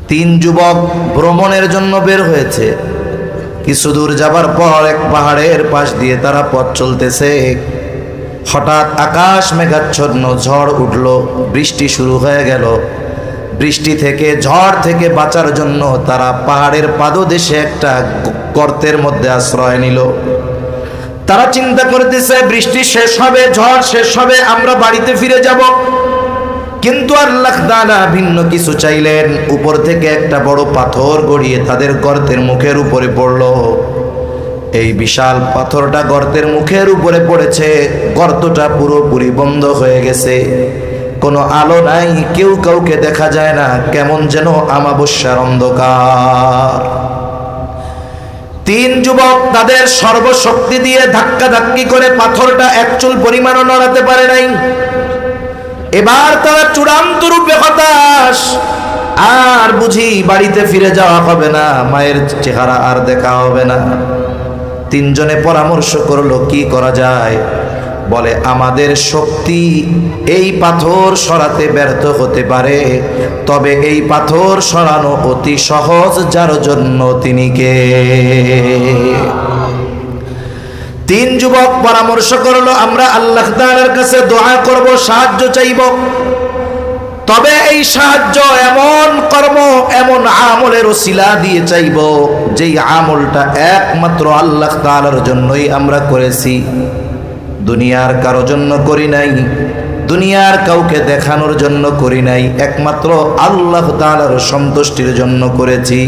তিন যুবক ভ্রমণের জন্য বের হয়েছে। কিছু দূর যাবার পর এক পাহাড়ের পাশ দিয়ে তারা পথ চলতেছে। হঠাৎ আকাশ মেঘাচ্ছন্ন, ঝড় উঠল, বৃষ্টি শুরু হয়ে গেল। বৃষ্টি থেকে, ঝড় থেকে বাঁচার জন্য তারা পাহাড়ের পাদদেশে একটা গর্তের মধ্যে আশ্রয় নিল। তারা চিন্তা করতেছে বৃষ্টি শেষ হবে, ঝড় শেষ হবে, আমরা বাড়িতে ফিরে যাব। কিন্তু আল্লাহ তাআলা ভিন্ন কিছু চাইলেন। উপর থেকে একটা বড় পাথর গড়িয়ে তাদের গর্তের মুখের উপরে পড়ল। এই বিশাল পাথরটা গর্তের মুখের উপরে পড়েছে। গর্তটা পুরোপুরি বন্ধ হয়ে গেছে, কোনো আলো নাই, কেউ কাউকে দেখা যায় না, কেমন যেন আমাবস্যার অন্ধকার। তিন যুবক তাদের সর্বশক্তি দিয়ে ধাক্কাধাক্কি করে পাথরটা এক চুল পরিমাণও নড়াতে পারে নাই। এবার তারা চূড়ান্ত রূপে হতাশ। আর বুঝি বাড়িতে ফিরে যাওয়া হবে না, মায়ের চেহারা আর দেখা হবে না। তিনজনে পরামর্শ করলো কি করা যায়। বলে, আমাদের শক্তি এই পাথর সরাতে ব্যর্থ হতে পারে, তবে এই পাথর সরানো অতি সহজ, যার জন্য তিনি কে? তিন যুবক পরামর্শ করলো, আমরা আল্লাহ তাআলার কাছে দোয়া করব, সাহায্য চাইব। তবে এই সাহায্য এমন কর্ম, এমন আমলের ওসিলা দিয়ে চাইব যেই আমলটা একমাত্র আল্লাহ তাআলার জন্যই আমরা করেছি, দুনিয়ার কারো জন্য করি নাই, দুনিয়ার কাউকে দেখানোর জন্য করি নাই, একমাত্র আল্লাহ তাআলার সন্তুষ্টির জন্য করেছি।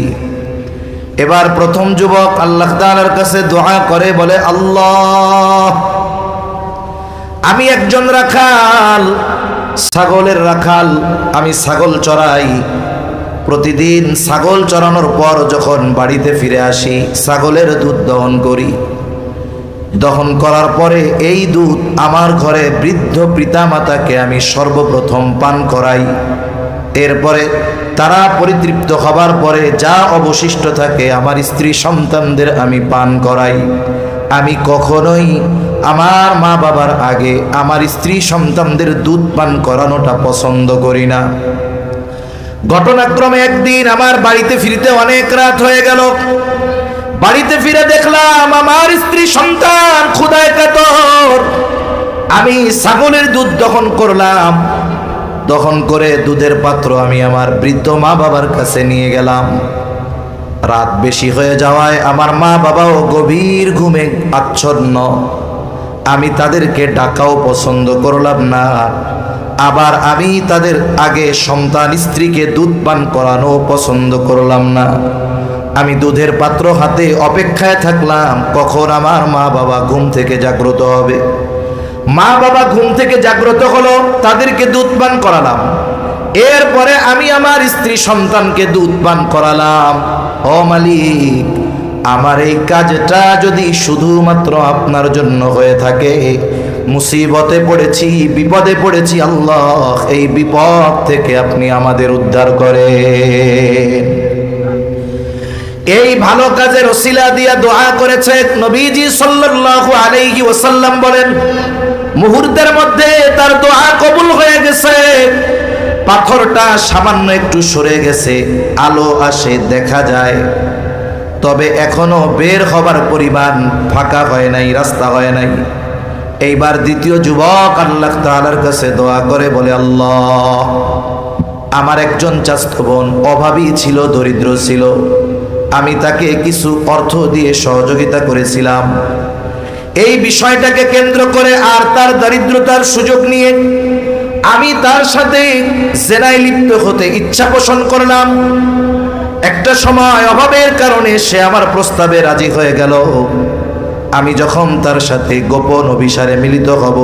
এবার প্রথম যুবক আল্লাহ তাআলার কাছে দোয়া করে, বলে, আল্লাহ, আমি একজন রাখাল, ছাগলের রাখাল, আমি ছাগল চড়াই। প্রতিদিন ছাগল চড়ানোর পর যখন বাড়িতে ফিরে আসি, ছাগলের দুধ দহন করি। দহন করার পরে এই দুধ আমার ঘরে বৃদ্ধ পিতামাতাকে আমি সর্বপ্রথম পান করাই। এরপরে তারা পরিতৃপ্ত হবার পরে যা অবশিষ্ট থাকে আমার স্ত্রী সন্তানদের আমি পান করাই। আমি কখনোই আমার মা বাবার আগে আমার স্ত্রী সন্তানদের দুধ পান করানোটা পছন্দ করি না। ঘটনাক্রমে একদিন আমার বাড়িতে ফিরতে অনেক রাত হয়ে গেল। বাড়িতে ফিরে দেখলাম আমার স্ত্রী সন্তান ক্ষুধায় কাতর। আমি ছাগলের দুধ দহন করলাম। দহন করে দুধের পাত্র আমি আমার বৃদ্ধ মা বাবার কাছে নিয়ে গেলাম। রাত বেশি হয়ে যাওয়ায় আমার মা বাবাও গভীর ঘুমে আচ্ছন্ন। আমি তাদেরকে ডাকাও পছন্দ করলাম না, আবার আমি তাদের আগে সন্তান স্ত্রীকে দুধ পান করানো পছন্দ করলাম না। আমি দুধের পাত্র হাতে অপেক্ষায় থাকলাম কখন আমার মা বাবা ঘুম থেকে জাগ্রত হবে। মা বাবা ঘুম থেকে জাগ্রত হলো, তাদেরকে দুধ পান করালাম। এরপরে আমি আমার স্ত্রী সন্তানকে দুধ পান করালাম। ও মালিক, আমার এই কাজটা যদি শুধুমাত্র আপনার জন্য হয়ে থাকে, মুসিবতে পড়েছি, বিপদে পড়েছি, আল্লাহ এই বিপদ থেকে আপনি আমাদের উদ্ধার করেন। এই ভালো কাজের ওসিলা দিয়া দোয়া করেছে নবীজি সাল্লাল্লাহু আলাইহি ওয়াসাল্লাম। বলেন, মুহূর্তের মধ্যে তার দোয়া কবুল হয়ে গেছে। পাথরটা সামান্য একটু সরে গেছে, আলো আসে, দেখা যায়, তবে এখনো বের হবার পরিমাণ ফাঁকা হয় নাই, রাস্তা হয় নাই। এইবার দ্বিতীয় যুবক আল্লাহ তাআলার কাছে দোয়া করে, বলে, আল্লাহ, আমার একজন চাচাতো বোন অভাবী ছিল, দরিদ্র ছিল, আমি তাকে কিছু অর্থ দিয়ে সহযোগিতা করেছিলাম। এই বিষয়টাকে কেন্দ্র করে আর তার দারিদ্রতার সুযোগ নিয়ে আমি তার সাথে জেনায় লিপ্ত হতে ইচ্ছা পোষণ করলাম। একটা সময় অভাবের কারণে সে আমার প্রস্তাবে রাজি হয়ে গেল। আমি যখন তার সাথে গোপন অভিসারে মিলিত হব,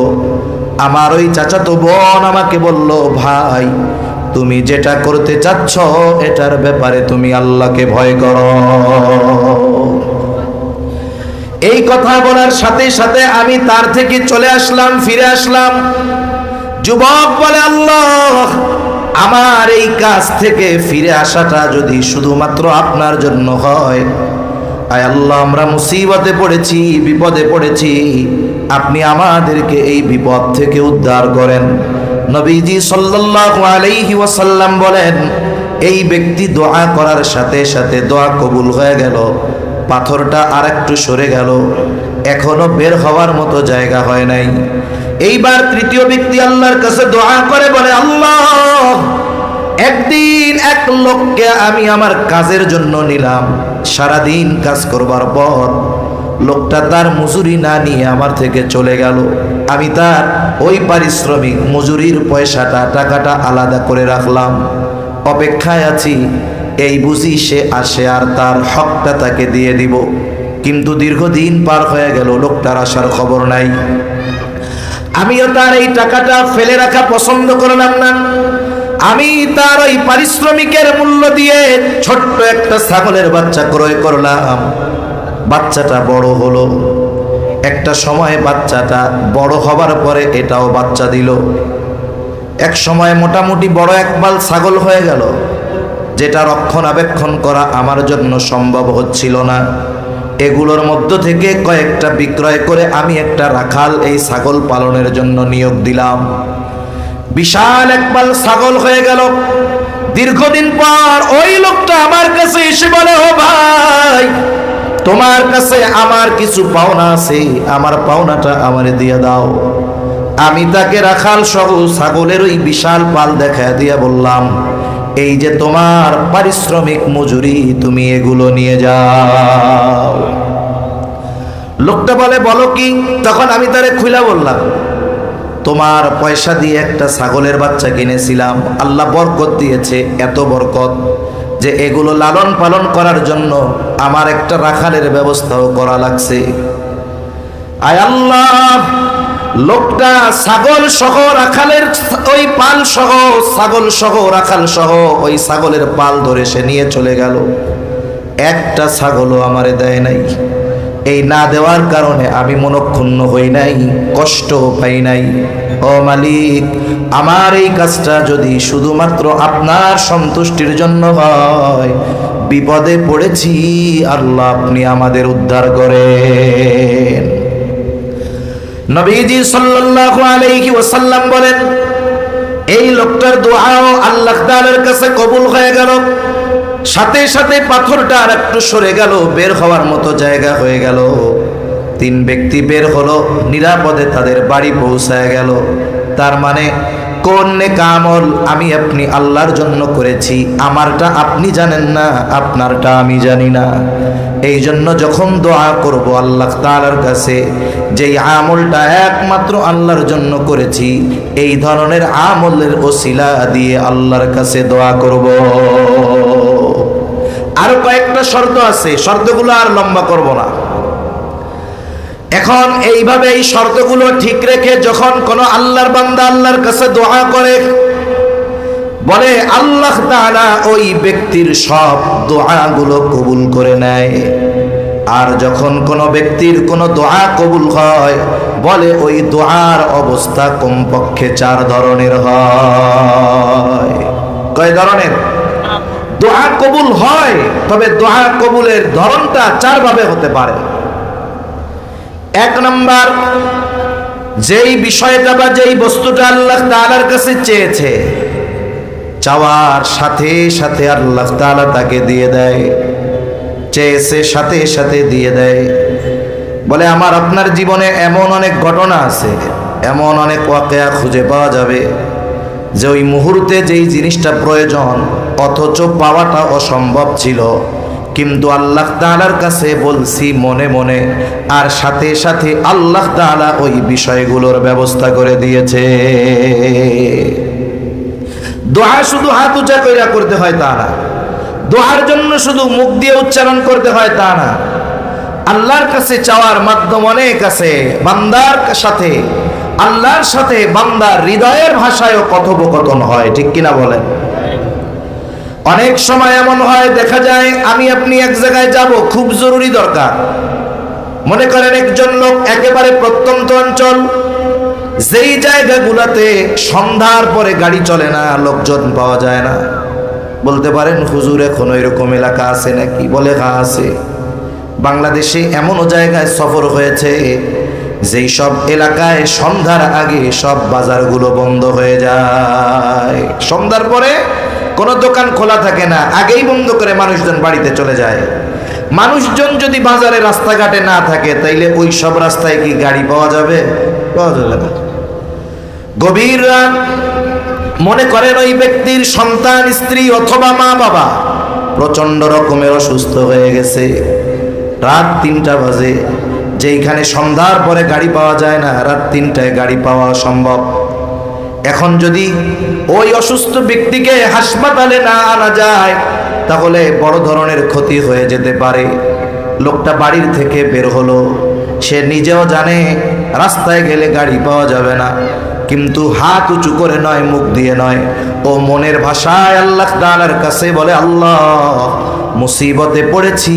আমার ওই চাচাতো বোন আমাকে বলল, ভাই, তুমি যেটা করতে চাচ্ছ এটার ব্যাপারে তুমি আল্লাহকে ভয় করো। এই কথা বলার সাথে সাথে আমি তার থেকে চলে আসলাম, ফিরে আসলাম। যুবক বলে, আল্লাহ, আমার এই কাজ থেকে ফিরে আসাটা যদি শুধুমাত্র আপনার জন্য হয়, আয় আল্লাহ, আমরা মুসিবতে পড়েছি, বিপদে পড়েছি, আপনি আমাদেরকে এই বিপদ থেকে উদ্ধার করেন। নবীজি সাল্লাল্লাহু আলাইহি ওয়াসাল্লাম বলেন, এই ব্যক্তি দোয়া করার সাথে সাথে দোয়া কবুল হয়ে গেল। পাথরটা আর একটু সরে গেল, এখনো বের হওয়ার মতো জায়গা হয় নাই। এইবার তৃতীয় ব্যক্তি আল্লাহর কাছে দোয়া করে বলে, আল্লাহ, একদিন এক লোককে আমি আমার কাজের জন্য নিলাম, সারাদিন কাজ করবার পর লোকটা তার মজুরি না নিয়ে আমার থেকে চলে গেল। আমি তার ওই পারিশ্রমিক মজুরির টাকাটা আলাদা করে রাখলাম, অপেক্ষায় আছি এই বুঝি সে আসে আর তার হকটা তাকে দিয়ে দিব। কিন্তু দীর্ঘদিন পার হয়ে গেল, লোকটার আসার খবর নাই। আমিও তার এই টাকাটা ফেলে রাখা পছন্দ করলাম না। আমি তার ওই পারিশ্রমিকের মূল্য দিয়ে ছোট্ট একটা ছাগলের বাচ্চা ক্রয় করলাম। বাচ্চাটা বড় হলো, একটা সময় বাচ্চাটা বড় হবার পরে এটাও বাচ্চা দিল। এক সময় মোটামুটি বড় একবাল ছাগল হয়ে গেল, যেটা রক্ষণাবেক্ষণ করা আমার জন্য সম্ভব হচ্ছিল না। এগুলোর মধ্য থেকে কয়েকটা বিক্রয় করে আমি একটা রাখাল এই ছাগল পালনের জন্য নিয়োগ দিলাম। বিশাল একবাল ছাগল হয়ে গেল। দীর্ঘদিন পর ওই লোকটা আমার কাছে এসে বলে, ও ভাই, তোমার কাছে আমার কিছু পাওনা আছে, আমার পাওনাটা আমারে দিয়ে দাও। আমি তাকে রাখাল সহ ছাগলের ওই বিশাল পাল দেখা দিয়া বললাম, এই যে তোমার পারিশ্রমিক মজুরি, তুমি এগুলো নিয়ে যাও। লোকটা বলে, বলো কি? তখন আমি তারে খুইলা বললাম, তোমার পয়সা দিয়ে একটা ছাগলের বাচ্চা কিনেছিলাম, আল্লাহ বরকত দিয়েছে, এত বরকত যে এগুলো লালন পালন করার জন্য আমার একটা রাখালের ব্যবস্থাও করা লাগছে। আয় আল্লাহ, লোকটা ছাগল সহ রাখালের ওই পাল সহ, ছাগল সহ রাখাল সহ ওই ছাগলের পাল ধরে সে নিয়ে চলে গেল। একটা ছাগলও আমারে দেয় নাই। এই না দেওয়ার কারণে আমি মনক্ষুণ্ণ হই নাই, কষ্ট পাই নাই। ও মালিক, আমার এই কাজটা যদি শুধুমাত্র আপনার সন্তুষ্টির জন্য হয়, বিপদে পড়েছি, আল্লাহ আপনি আমাদের উদ্ধার করেন। নবীজি সাল্লাল্লাহু আলাইহি ওয়াসাল্লাম বলেন, এই লোকটার দোয়াও আল্লাহ তাআলার কাছে কবুল হয়ে গেল। সাথে সাথে পাথরটা আর একটু সরে গেল, বের হওয়ার মতো জায়গা হয়ে গেল। তিন ব্যক্তি বের হলো, নিরাপদে তাদের বাড়ি পৌঁছায় গেল। তার মানে কোন নেক আমল আমি আপনি আল্লাহর জন্য করেছি, আমারটা আপনি জানেন না, আপনারটা আমি জানি না। এই জন্য যখন দোয়া করব আল্লাহ তাআলার কাছে, যেই আমলটা একমাত্র আল্লাহর জন্য করেছি, এই ধরনের আমলের ওসিলা দিয়ে আল্লাহর কাছে দোয়া করব। আরো কয়েকটা শর্ত আছে, শর্তগুলো আর লম্বা করব না। এখন এইভাবে এই শর্তগুলো ঠিক রেখে যখন কোন আল্লাহর বান্দা আল্লাহর কাছে দোয়া করে, বলে আল্লাহ তাআলা ওই ব্যক্তির সব দোয়াগুলো কবুল করে নেয়। আর যখন কোন ব্যক্তির কোন দোয়া কবুল হয়, বলে ওই দোয়ার অবস্থা কমপক্ষে 4 ধরনের হয়। কয় ধরনের? দোয়া কবুল হয়, তবে দোয়া কবুলের ধরনটা 4 ভাবে হতে পারে। 1 নাম্বার, যেই বিষয়টা বা যেই বস্তুটা আল্লাহ তাআলার কাছে চেয়েছে, চাওয়ার সাথে সাথে আল্লাহ তাআলা তাকে দিয়ে দেয়। চেয়েছে সাথে সাথে দিয়ে দেয়। বলে আমার আপনার জীবনে এমন অনেক ঘটনা আছে, এমন অনেক ওয়াকিয়া খুঁজে পাওয়া যাবে যে ওই মুহূর্তে যেই জিনিসটা প্রয়োজন অথচ পাওয়াটা অসম্ভব ছিল, কিন্তু আল্লাহ তাআলার কাছে বলছি মনে মনে, আর সাথে সাথে আল্লাহ তাআলা ওই বিষয়গুলোর ব্যবস্থা করে দিয়েছে। দোয়া শুধু হাত উঁচা কইরা করতে হয় তা না, দোয়ার জন্য শুধু মুখ দিয়ে উচ্চারণ করতে হয় তা না। আল্লাহর কাছে চাওয়ার মাধ্যম অনেক আছে। বান্দার সাথে আল্লাহর সাথে বান্দার হৃদয়ের ভাষায়ও কথোপকথন হয়, ঠিক কিনা বলেন? অনেক সময় এমন হয়, দেখা যায় আমি আপনি এক জায়গায় যাব, খুব জরুরি দরকার। মনে করেন একজন লোক একেবারে প্রত্যন্ত অঞ্চল, যেই জায়গাগুলোতে সন্ধ্যার পরে গাড়ি চলে না, লোকজন পাওয়া যায় না। বলতে পারেন হুজুর এখন এরকম এলাকা আছে নাকি? বলে হ্যাঁ আছে। বাংলাদেশে এমনও জায়গায় সফর হয়েছে যেই সব এলাকায় সন্ধ্যার আগে সব বাজারগুলো বন্ধ হয়ে যায়। সন্ধ্যার পরে কোনো দোকান খোলা থাকে না, আগেই বন্ধ করে মানুষজন বাড়িতে চলে যায়। মানুষজন যদি বাজারে রাস্তাঘাটে না থাকে তাইলে ওই সব রাস্তায় কি গাড়ি পাওয়া যাবে? পাওয়া যাবে না। গভীর রাত, মনে করেন ওই ব্যক্তির সন্তান, স্ত্রী অথবা মা বাবা প্রচন্ড রকমের অসুস্থ হয়ে গেছে, রাত 3টা বাজে, যেইখানে সন্ধ্যার পরে গাড়ি পাওয়া যায় না, রাত 3টায় গাড়ি পাওয়া সম্ভব। এখন যদি ওই অসুস্থ ব্যক্তিকে হাসপাতালে না আনা যায় তাহলে বড় ধরনের ক্ষতি হয়ে যেতে পারে। লোকটা বাড়ির থেকে বের হলো, সে নিজেও জানে রাস্তায় গেলে গাড়ি পাওয়া যাবে না, কিন্তু হাত উঁচু করে নয়, মুখ দিয়ে নয়, ও মনের ভাষায় আল্লাহ তাআলার কাছে বলে, আল্লাহ মুসিবতে পড়েছি,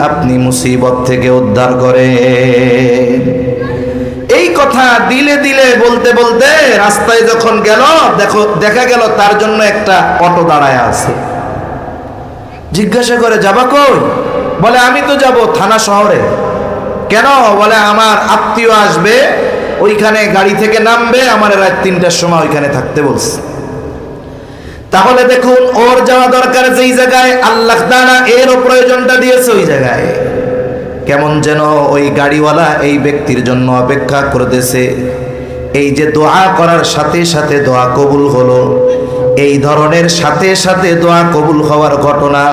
আপনি মুসিবত থেকে উদ্ধার করেন। এই কথা দিলে দিলে বলতে বলতে রাস্তায় যখন গেল, দেখা গেল তার জন্য একটা অটো দাঁড়ায় আছে। জিজ্ঞাসা করে, যাবা কই? বলে আমি তো যাব থানা শহরে। কেন? বলে আমার আত্মীয় আসবে, ওইখানে গাড়ি থেকে নামবে, আমার রাত 3টার সময় ওইখানে থাকতে বলছে। তাহলে দেখুন, ওর যাওয়া দরকার যেই জায়গায়, আল্লাহ তাআলা এরও প্রয়োজনটা দিয়েছে ওই জায়গায়। কেমন যেন ওই গাড়িওয়ালা এই ব্যক্তির জন্য অপেক্ষা করতেছে। এই যে দোয়া করার সাথে সাথে দোয়া কবুল হলো, এই ধরনের সাথে সাথে দোয়া কবুল হওয়ার ঘটনা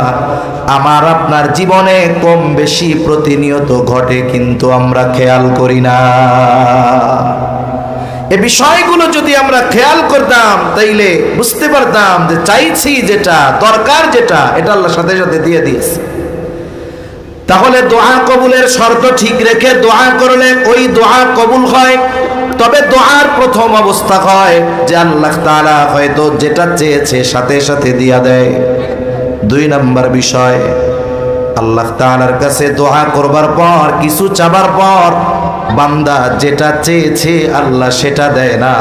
আমার আপনার জীবনে কম বেশি প্রতিনিয়ত ঘটে, কিন্তু আমরা খেয়াল করি না। এই বিষয়গুলো যদি আমরা খেয়াল করতাম তাইলে বুঝতে পারতাম যে চাইছি যেটা, দরকার যেটা, এটা আল্লাহ সাথে সাথে দিয়ে দিয়েছে। তাহলে দোয়া কবুলের শর্ত ঠিক রেখে দোয়া করলে ওই দোয়া কবুল হয়। তবে দোয়ার প্রথম অবস্থা হয় যে আল্লাহ তাআলা হয়তো যেটা চেয়েছে সাথে সাথে দিয়া দেয়। 2 নম্বর বিষয়, আল্লাহ তাআলার কাছে দোয়া করবার পর, কিছু চাবার পর বান্দা যেটা চেয়েছে আল্লাহ সেটা দেয় না,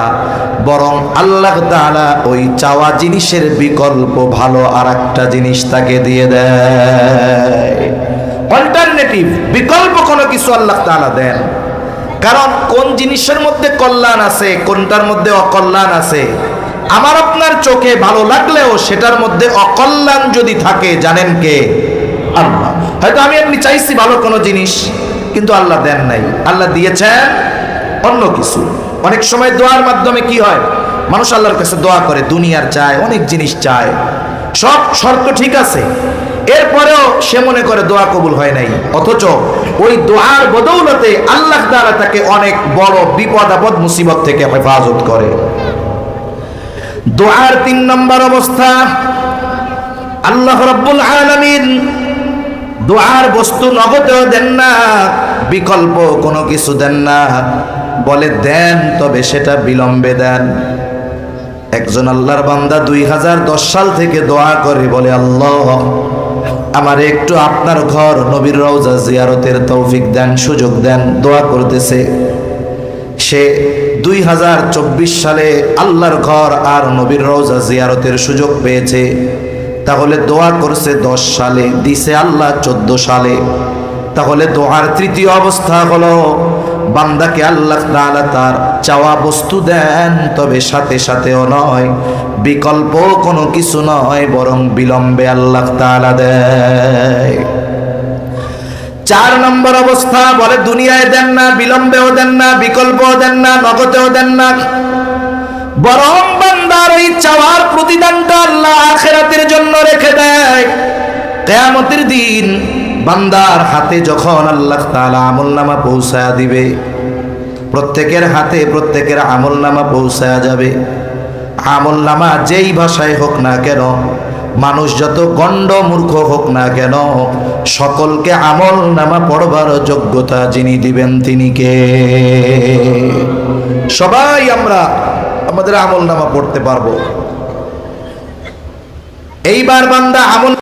বরং আল্লাহ তাআলা ওই চাওয়া জিনিসের বিকল্প ভালো আরেকটা জিনিস তাকে দিয়ে দেয়। অল্টারনেটিভ, বিকল্প কোনো কিছু আল্লাহ তাআলা দেন। কারণ কোন জিনিসের মধ্যে কল্যাণ আছে, কোনটার মধ্যে অকল্যাণ আছে, আমার আপনার চোখে ভালো লাগলেও সেটার মধ্যে অকল্যাণ যদি থাকে, জানেন কে? আল্লাহ। হয়তো আমি এমনি চাইছি ভালো কোনো জিনিস, কিন্তু আল্লাহ দেন নাই, আল্লাহ দিয়েছেন অন্য কিছু। অনেক সময় দোয়ার মাধ্যমে কি হয়, মানুষ আল্লাহর কাছে দোয়া করে, দুনিয়ার চায়, অনেক জিনিস চায়, সব শর্ত ঠিক আছে, এরপরেও সে মনে করে দোয়া কবুল হয় নাই, অথচ ওই দোয়ার বদৌলতে আল্লাহ তাআলা তাকে অনেক বড় বিপদ আপদ মুসিবত থেকে হেফাজত করে। দোয়ার 3 নম্বর অবস্থা, আল্লাহ রাব্বুল আলামিন দোয়ার বস্তু নগদেও দেন না, বিকল্প কোনো কিছু দেন না, বলে দেন তবে সেটা বিলম্বে দেন। একজন আল্লাহর বান্দা 2010 সাল থেকে দোয়া করে, বলে আল্লাহ আমারে একটু আপনার ঘর নবীর রওজা জিয়ারতের তৌফিক দেন, সুযোগ দেন। দোয়া করতেছে, সে 2024 সালে আল্লাহর ঘর আর নবীর রওজা জিয়ারতের সুযোগ পেয়েছে। তাহলে দোয়া করছে 10 সালে, দিছে আল্লাহ 14 সালে। তাহলে দোয়ার 3য় অবস্থা হলো বান্দাকে আল্লাহ তাআলা তার চাওয়া বস্তু দেন, তবে সাথে সাথেও নয়, বিকল্প কোনো কিছু নয়, বরং বিলম্বে আল্লাহ তাআলা দেয়। 4 নম্বর অবস্থা, বলে দুনিয়ায় দেন না, বিলম্বেও দেন না, বিকল্পও দেন না, নগদেও দেন না, বরং বান্দার ওই চাওয়ার প্রতিদানটা আল্লাহ আখিরাতের জন্য রেখে দেয়। কিয়ামতের দিন বান্দার হাতে যখন আল্লাহ তাআলা আমলনামা পৌঁছায়া দিবে, প্রত্যেকের হাতে প্রত্যেকের আমলনামা পৌঁছায়া যাবে। আমলনামা যেই ভাষায় হোক না কেন, মানুষ যত গণ্ড মূর্খ হোক না কেন, সকলকে আমলনামা পড়বার যোগ্যতা যিনি দিবেন তিনি কে? সবাই আমরা আমাদের আমলনামা পড়তে পারবো। এইবার বান্দা আমল